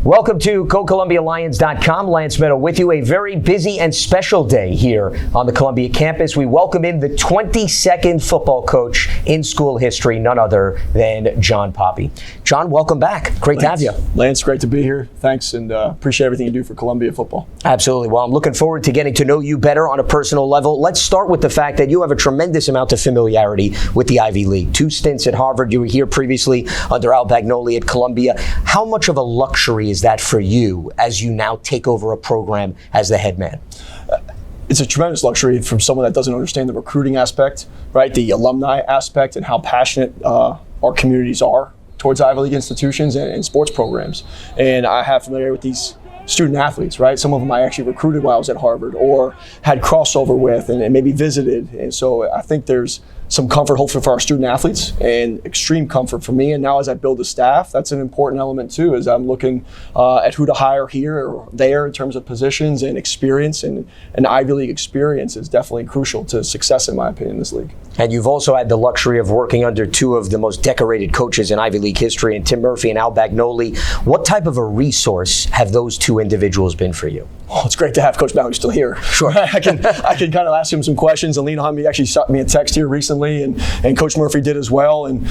Welcome to GoColumbiaLions.com. Lance Meadow with you. A very busy and special day here on the Columbia campus. We welcome in the 22nd football coach in school history, none other than John Poppe. John, welcome back. Great to have you. Lance, great to be here. Thanks, and appreciate everything you do for Columbia football. Absolutely. Well, I'm looking forward to getting to know you better on a personal level. Let's start with the fact that you have a tremendous amount of familiarity with the Ivy League. 2 stints at Harvard. You were here previously under Al Bagnoli at Columbia. How much of a luxury is that for you as you now take over a program as the head man? It's a tremendous luxury from someone that doesn't understand the recruiting aspect, right? The alumni aspect and how passionate our communities are towards Ivy League institutions and sports programs. And I have familiarity with these student athletes, right? Some of them I actually recruited while I was at Harvard or had crossover with and maybe visited. And so I think there's some comfort hopefully for our student athletes and extreme comfort for me. And now as I build the staff, that's an important element too, as I'm looking at who to hire here or there in terms of positions and experience. And an Ivy League experience is definitely crucial to success, in my opinion, in this league. And you've also had the luxury of working under 2 of the most decorated coaches in Ivy League history, in Tim Murphy and Al Bagnoli. What type of a resource have those 2 individuals been for you? Oh, it's great to have Coach Bagnoli still here. Sure. I can kind of ask him some questions and lean on him. He actually shot me a text here recently, and Coach Murphy did as well. And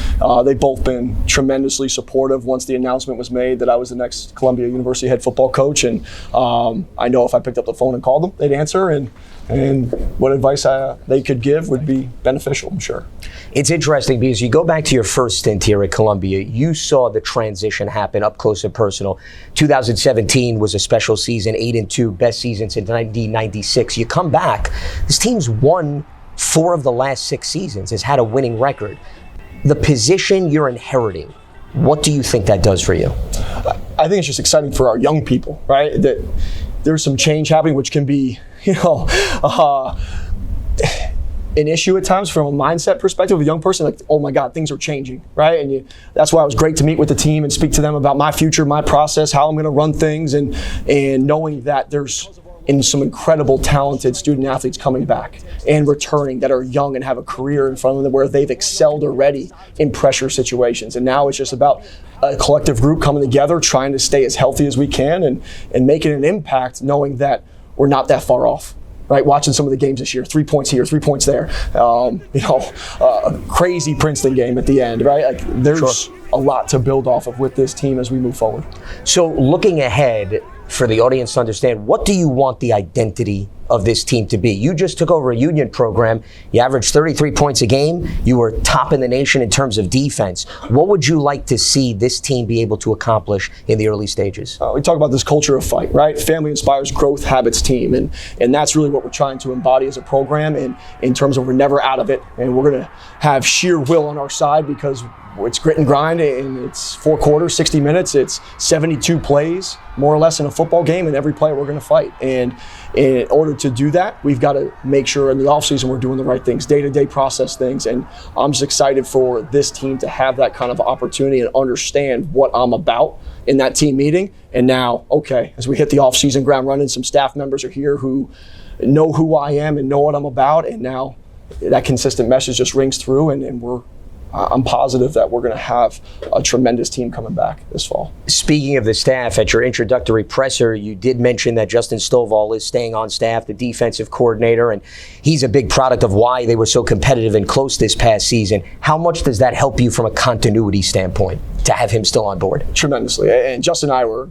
they've both been tremendously supportive once the announcement was made that I was the next Columbia University head football coach. And I know if I picked up the phone and called them, they'd answer. And what advice they could give would be beneficial, I'm sure. It's interesting because you go back to your first stint here at Columbia, you saw the transition happen up close and personal. 2017 was a special season, 8-2, best season since 1996. You come back, this team's won 4 of the last 6 seasons, has had a winning record. The position you're inheriting, what do you think that does for you? I think it's just exciting for our young people, right? That there's some change happening, which can be, an issue at times from a mindset perspective of a young person, like, oh my God, things are changing, right? And that's why it was great to meet with the team and speak to them about my future, my process, how I'm going to run things, and knowing that there's some incredible talented student athletes coming back and returning that are young and have a career in front of them where they've excelled already in pressure situations. And now it's just about a collective group coming together, trying to stay as healthy as we can and making an impact, knowing that we're not that far off. Right, watching some of the games this year, 3 points here, 3 points there. A crazy Princeton game at the end, right? Like there's a lot to build off of with this team as we move forward. So looking ahead, for the audience to understand, what do you want the identity of this team to be? You just took over a Union program. You averaged 33 points a game. You were top in the nation in terms of defense. What would you like to see this team be able to accomplish in the early stages? We talk about this culture of fight, right? Family inspires growth, habits team. And that's really what we're trying to embody as a program, and in terms of we're never out of it. And we're going to have sheer will on our side because it's grit and grind, and it's 4 quarters, 60 minutes. It's 72 plays, more or less, in a football game, and every play we're going to fight. And in order to do that, we've got to make sure in the offseason we're doing the right things, day-to-day process things. And I'm just excited for this team to have that kind of opportunity and understand what I'm about in that team meeting. And now, okay, as we hit the offseason ground running, some staff members are here who know who I am and know what I'm about. And now that consistent message just rings through, and I'm positive that we're going to have a tremendous team coming back this fall. Speaking of the staff, at your introductory presser, you did mention that Justin Stovall is staying on staff, the defensive coordinator, and he's a big product of why they were so competitive and close this past season. How much does that help you from a continuity standpoint to have him still on board? Tremendously. And Justin and I were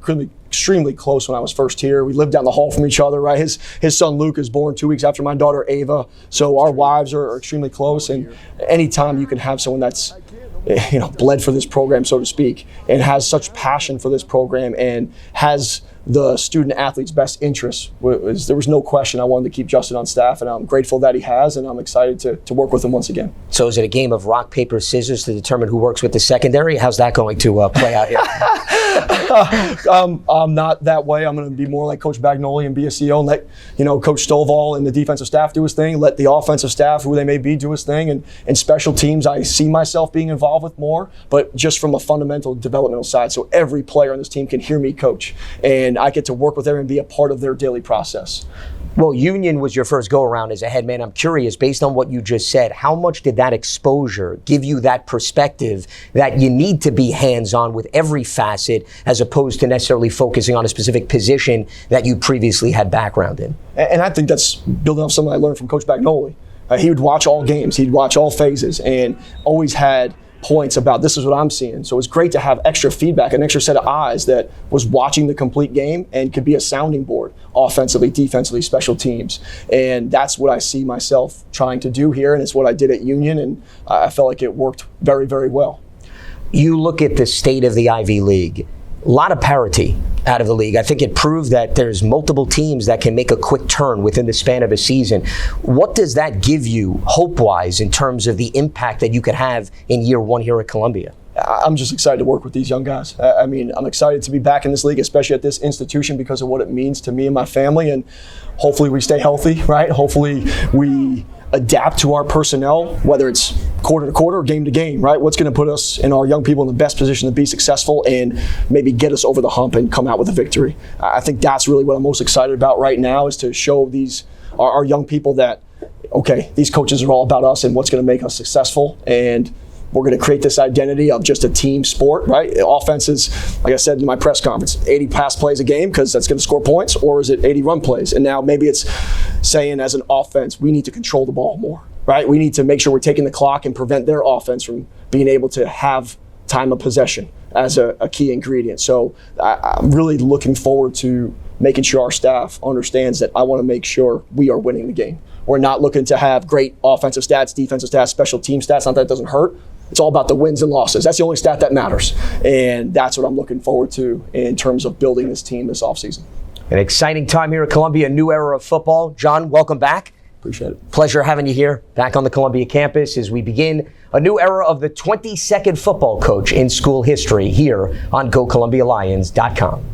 extremely close when I was first here. We lived down the hall from each other, right? His son Luke is born 2 weeks after my daughter Ava, so our wives are extremely close. And anytime you can have someone that's bled for this program, so to speak, and has such passion for this program and has the student athlete's best interests, there was no question I wanted to keep Justin on staff, and I'm grateful that he has, and I'm excited to work with him once again. So is it a game of rock, paper, scissors to determine who works with the secondary? How's that going to play out here? I'm not that way. I'm going to be more like Coach Bagnoli and be a CEO and let Coach Stovall and the defensive staff do his thing, let the offensive staff, who they may be, do his thing, and special teams I see myself being involved with more, but just from a fundamental developmental side, so every player on this team can hear me coach, and I get to work with them and be a part of their daily process. Well, Union was your first go-around as a head man. I'm curious, based on what you just said, how much did that exposure give you that perspective that you need to be hands-on with every facet as opposed to necessarily focusing on a specific position that you previously had background in? And I think that's building off something I learned from Coach Bagnoli. He would watch all games, he'd watch all phases, and always had points about this is what I'm seeing. So it's great to have extra feedback, an extra set of eyes that was watching the complete game and could be a sounding board offensively, defensively, special teams. And that's what I see myself trying to do here, and it's what I did at Union, and I felt like it worked very, very well. You look at the state of the Ivy League, a lot of parity out of the league. I think it proved that there's multiple teams that can make a quick turn within the span of a season. What does that give you hope-wise in terms of the impact that you could have in year one here at Columbia? I'm just excited to work with these young guys. I mean, I'm excited to be back in this league, especially at this institution, because of what it means to me and my family. And hopefully we stay healthy, right? Hopefully we adapt to our personnel, whether it's quarter to quarter or game to game, right? What's going to put us and our young people in the best position to be successful and maybe get us over the hump and come out with a victory. I think that's really what I'm most excited about right now, is to show these our young people that, okay, these coaches are all about us and what's going to make us successful, and we're going to create this identity of just a team sport, right? Offense is, like I said in my press conference, 80 pass plays a game because that's going to score points, or is it 80 run plays? And now maybe it's saying as an offense, we need to control the ball more, right? We need to make sure we're taking the clock and prevent their offense from being able to have time of possession as a key ingredient. So I'm really looking forward to making sure our staff understands that I want to make sure we are winning the game. We're not looking to have great offensive stats, defensive stats, special team stats. Not that it doesn't hurt. It's all about the wins and losses. That's the only stat that matters. And that's what I'm looking forward to in terms of building this team this offseason. An exciting time here at Columbia, a new era of football. John, welcome back. Appreciate it. Pleasure having you here back on the Columbia campus as we begin a new era of the 22nd football coach in school history here on GoColumbiaLions.com.